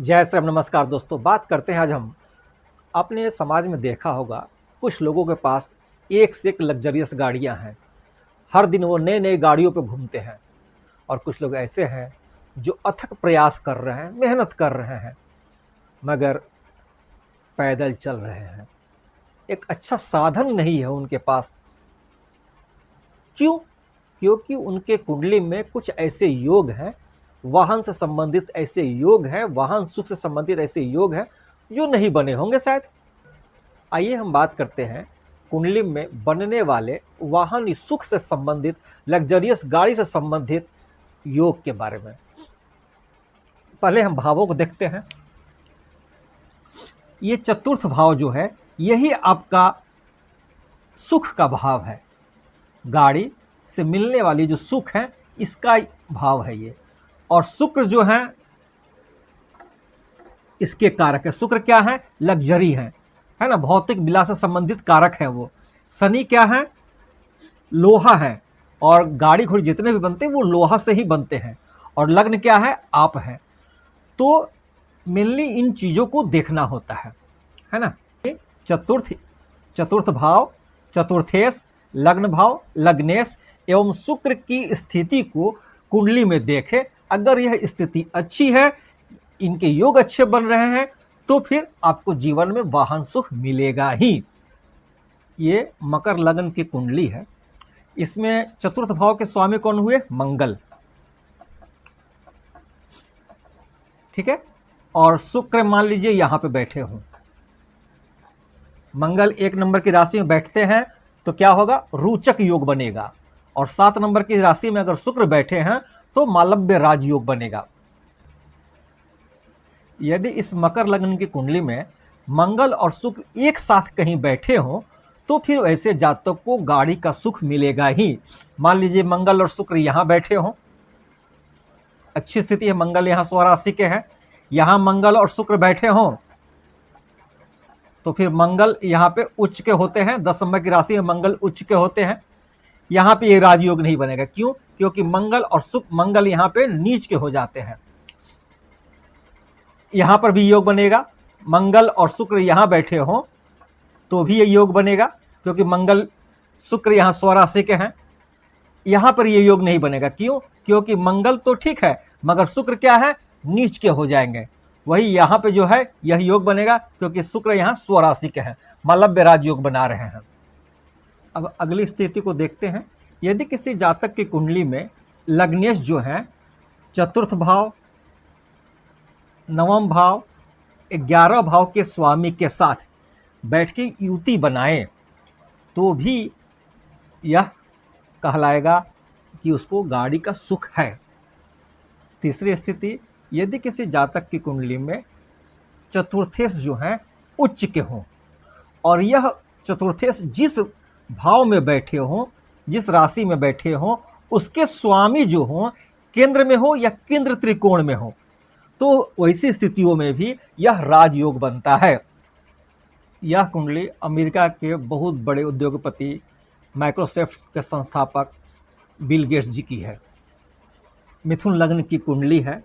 जय श्री राम। नमस्कार दोस्तों, बात करते हैं आज हम। आपने समाज में देखा होगा कुछ लोगों के पास एक से एक लग्जरियस गाड़ियां हैं। हर दिन वो नए नए गाड़ियों पे घूमते हैं। और कुछ लोग ऐसे हैं जो अथक प्रयास कर रहे हैं, मेहनत कर रहे हैं, मगर पैदल चल रहे हैं। एक अच्छा साधन नहीं है उनके पास। क्यों? क्योंकि उनके कुंडली में कुछ ऐसे योग हैं, वाहन से संबंधित ऐसे योग हैं, वाहन सुख से संबंधित ऐसे योग हैं जो नहीं बने होंगे शायद। आइए हम बात करते हैं कुंडली में बनने वाले वाहन सुख से संबंधित, लग्जरियस गाड़ी से संबंधित योग के बारे में। पहले हम भावों को देखते हैं। ये चतुर्थ भाव जो है यही आपका सुख का भाव है। गाड़ी से मिलने वाली जो सुख है इसका भाव है ये। और शुक्र जो है इसके कारक है। शुक्र क्या है? लग्जरी है ना, भौतिक विलास से संबंधित कारक है वो। शनि क्या है? लोहा है। और गाड़ी घोड़ी जितने भी बनते हैं वो लोहा से ही बनते हैं। और लग्न क्या है? आप है। तो मेनली इन चीजों को देखना होता है ना। चतुर्थ भाव, चतुर्थेश, लग्न भाव, लग्नेश एवं शुक्र की स्थिति को कुंडली में देखें। अगर यह स्थिति अच्छी है, इनके योग अच्छे बन रहे हैं, तो फिर आपको जीवन में वाहन सुख मिलेगा ही। ये मकर लग्न की कुंडली है। इसमें चतुर्थ भाव के स्वामी कौन हुए? मंगल। ठीक है। और शुक्र मान लीजिए यहां पे बैठे हों। मंगल 1 नंबर की राशि में बैठते हैं तो क्या होगा? रोचक योग बनेगा। और 7 नंबर की राशि में अगर शुक्र बैठे हैं तो मालव्य राजयोग बनेगा। यदि इस मकर लग्न की कुंडली में मंगल और शुक्र एक साथ कहीं बैठे हों तो फिर ऐसे जातक को गाड़ी का सुख मिलेगा ही। मान लीजिए मंगल और शुक्र यहां बैठे हों, अच्छी स्थिति है, मंगल यहां स्वराशि के हैं, यहां मंगल और शुक्र बैठे हों तो फिर मंगल यहां पे उच्च के होते हैं। 10 नंबर की राशि में मंगल उच्च के होते हैं। यहां पे ये राजयोग नहीं बनेगा। क्यों? क्योंकि मंगल और शुक्र, मंगल यहां पे नीच के हो जाते हैं। यहां पर भी योग बनेगा। मंगल और शुक्र यहां बैठे हों तो भी ये योग बनेगा, क्योंकि मंगल शुक्र यहां स्वराशि के हैं। यहां पर ये योग नहीं बनेगा। क्यों? क्योंकि मंगल तो ठीक है मगर शुक्र क्या है? नीच के हो जाएंगे। वही यहां पे जो है यह योग बनेगा, क्योंकि शुक्र यहां स्वराशि के हैं, मालव्य राजयोग बना रहे हैं। अब अगली स्थिति को देखते हैं। यदि किसी जातक की कुंडली में लग्नेश जो है चतुर्थ भाव, नवम भाव, 11 भाव के स्वामी के साथ बैठ के युति बनाए तो भी यह कहलाएगा कि उसको गाड़ी का सुख है। तीसरी स्थिति, यदि किसी जातक की कुंडली में चतुर्थेश जो है उच्च के हों और यह चतुर्थेश जिस भाव में बैठे हों, जिस राशि में बैठे हों, उसके स्वामी जो हों केंद्र में हो या केंद्र त्रिकोण में हो, तो वैसी स्थितियों में भी यह राजयोग बनता है। यह कुंडली अमेरिका के बहुत बड़े उद्योगपति, माइक्रोसॉफ्ट के संस्थापक बिल गेट्स जी की है। मिथुन लग्न की कुंडली है।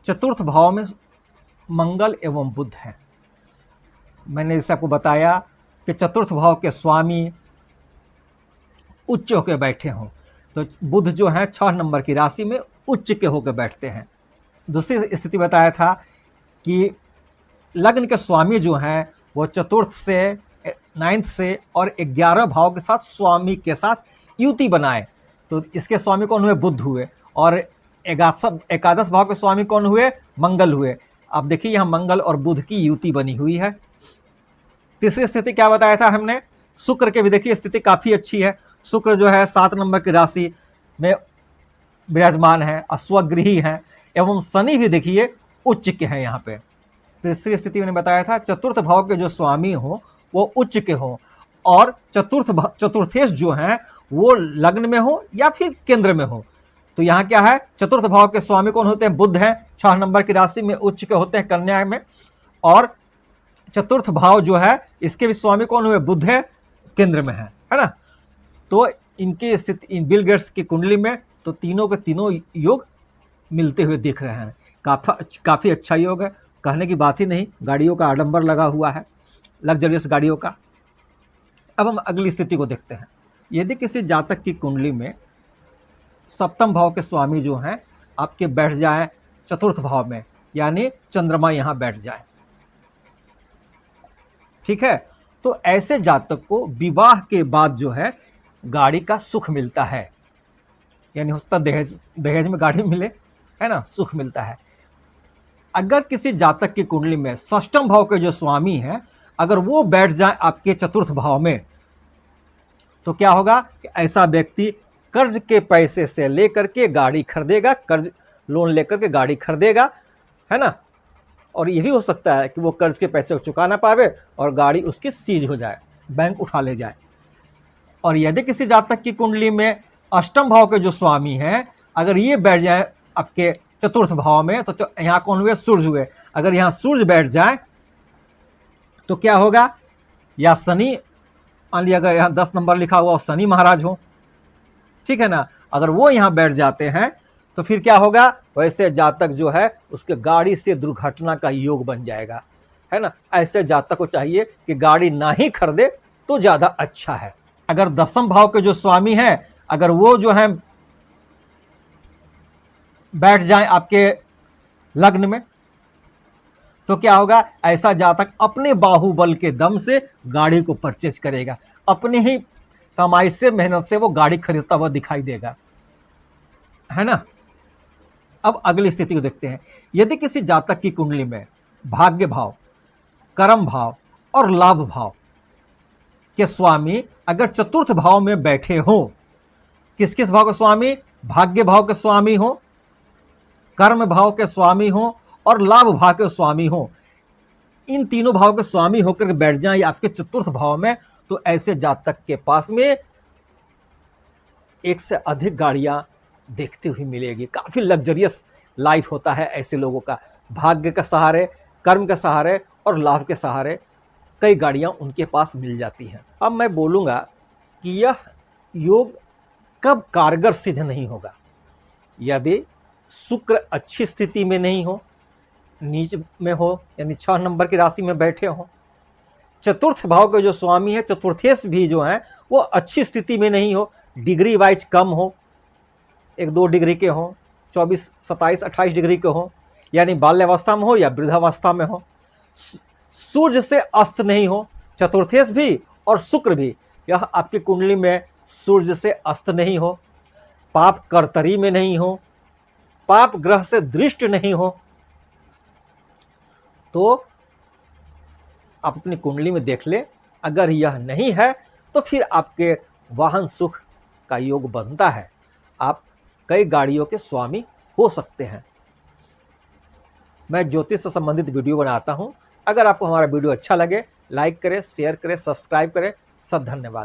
चतुर्थ भाव में मंगल एवं बुध है। मैंने जैसे आपको बताया कि चतुर्थ भाव के स्वामी उच्च होकर बैठे हों, तो बुध जो है 6 नंबर की राशि में उच्च के होकर बैठते हैं। दूसरी स्थिति बताया था कि लग्न के स्वामी जो हैं वो चतुर्थ से, 9th से और 11 भाव के साथ स्वामी के साथ युति बनाए, तो इसके स्वामी कौन हुए? बुध हुए। और एकादश भाव के स्वामी कौन हुए? मंगल हुए। अब देखिए यहाँ मंगल और बुध की युति बनी हुई है। तीसरी स्थिति क्या बताया था हमने? शुक्र के भी देखिए स्थिति काफी अच्छी है। शुक्र जो है 7 नंबर की राशि में विराजमान है, अस्वगृही हैं, एवं शनि भी देखिए उच्च के हैं यहाँ पे। तीसरी स्थिति मैंने बताया था चतुर्थ भाव के जो स्वामी हो वो उच्च के हो और चतुर्थेश जो हैं वो लग्न में हो या फिर केंद्र में हो। तो यहाँ क्या है? चतुर्थ भाव के स्वामी कौन होते हैं? बुध हैं, 6 नंबर की राशि में उच्च के होते हैं, कन्या में। और चतुर्थ भाव जो है इसके भी स्वामी कौन हुए? बुध है, केंद्र में है ना। तो इनकी स्थिति बिल गेट्स की कुंडली में तो तीनों के तीनों योग मिलते हुए दिख रहे हैं। काफ़ी अच्छा योग है, कहने की बात ही नहीं। गाड़ियों का आडंबर लगा हुआ है, लग्जरियस गाड़ियों का। अब हम अगली स्थिति को देखते हैं। यदि किसी जातक की कुंडली में सप्तम भाव के स्वामी जो हैं आपके बैठ जाएं चतुर्थ भाव में, यानी चंद्रमा यहाँ बैठ जाए, ठीक है, तो ऐसे जातक को विवाह के बाद जो है गाड़ी का सुख मिलता है। यानी हो सकता दहेज में गाड़ी मिले, है ना, सुख मिलता है। अगर किसी जातक की कुंडली में षष्ठम भाव के जो स्वामी हैं अगर वो बैठ जाए आपके चतुर्थ भाव में, तो क्या होगा कि ऐसा व्यक्ति कर्ज के पैसे से लेकर के गाड़ी खरीदेगा, कर्ज लोन लेकर के गाड़ी खरीदेगा, है ना। और ये भी हो सकता है कि वो कर्ज के पैसे को चुका ना पावे और गाड़ी उसकी सीज हो जाए, बैंक उठा ले जाए। और यदि किसी जातक की कुंडली में अष्टम भाव के जो स्वामी हैं अगर ये बैठ जाए आपके चतुर्थ भाव में, तो यहाँ कौन हुए, सूर्य हुए। अगर यहाँ सूर्य बैठ जाए तो क्या होगा, या शनि, मान लिया अगर यहाँ 10 नंबर लिखा हुआ और शनि महाराज हो, ठीक है ना, अगर वो यहाँ बैठ जाते हैं तो फिर क्या होगा, वैसे जातक जो है उसके गाड़ी से दुर्घटना का योग बन जाएगा, है ना। ऐसे जातक को चाहिए कि गाड़ी ना ही खरीदे तो ज़्यादा अच्छा है। अगर दसम भाव के जो स्वामी हैं अगर वो जो है बैठ जाएं आपके लग्न में, तो क्या होगा, ऐसा जातक अपने बाहुबल के दम से गाड़ी को परचेज करेगा, अपने ही कमाई से, मेहनत से वो गाड़ी खरीदता हुआ दिखाई देगा, है ना। अब अगली स्थिति को देखते हैं। यदि किसी जातक की कुंडली में भाग्य भाव, कर्म भाव और लाभ भाव के स्वामी अगर चतुर्थ भाव में बैठे हों, किस किस भाव के स्वामी, भाग्य भाव के स्वामी हो, कर्म भाव के स्वामी हो और लाभ भाव के स्वामी हो, इन तीनों भाव के स्वामी होकर बैठ जाएं आपके चतुर्थ भाव में, तो ऐसे जातक के पास में एक से अधिक गाड़ियां देखते हुए मिलेगी। काफ़ी लग्जरियस लाइफ होता है ऐसे लोगों का, भाग्य के सहारे, कर्म के सहारे और लाभ के सहारे कई गाड़ियां उनके पास मिल जाती हैं। अब मैं बोलूँगा कि यह योग कब कारगर सिद्ध नहीं होगा, यदि शुक्र अच्छी स्थिति में नहीं हो, नीच में हो, यानी 6 नंबर की राशि में बैठे हो, चतुर्थ भाव के जो स्वामी है चतुर्थेश भी जो हैं वो अच्छी स्थिति में नहीं हो, डिग्री वाइज कम हो, 1-2 डिग्री के हों, 24, 27, 28 डिग्री के हों, यानी बाल्यावस्था में हो या वृद्धावस्था में हो, सूर्य से अस्त नहीं हो, चतुर्थेश भी और शुक्र भी, यह आपकी कुंडली में सूर्य से अस्त नहीं हो, पाप कर्तरी में नहीं हो, पाप ग्रह से दृष्ट नहीं हो, तो आप अपनी कुंडली में देख ले। अगर यह नहीं है तो फिर आपके वाहन सुख का योग बनता है, आप कई गाड़ियों के स्वामी हो सकते हैं। मैं ज्योतिष से संबंधित वीडियो बनाता हूं। अगर आपको हमारा वीडियो अच्छा लगे लाइक करें, शेयर करें, सब्सक्राइब करें। सब धन्यवाद।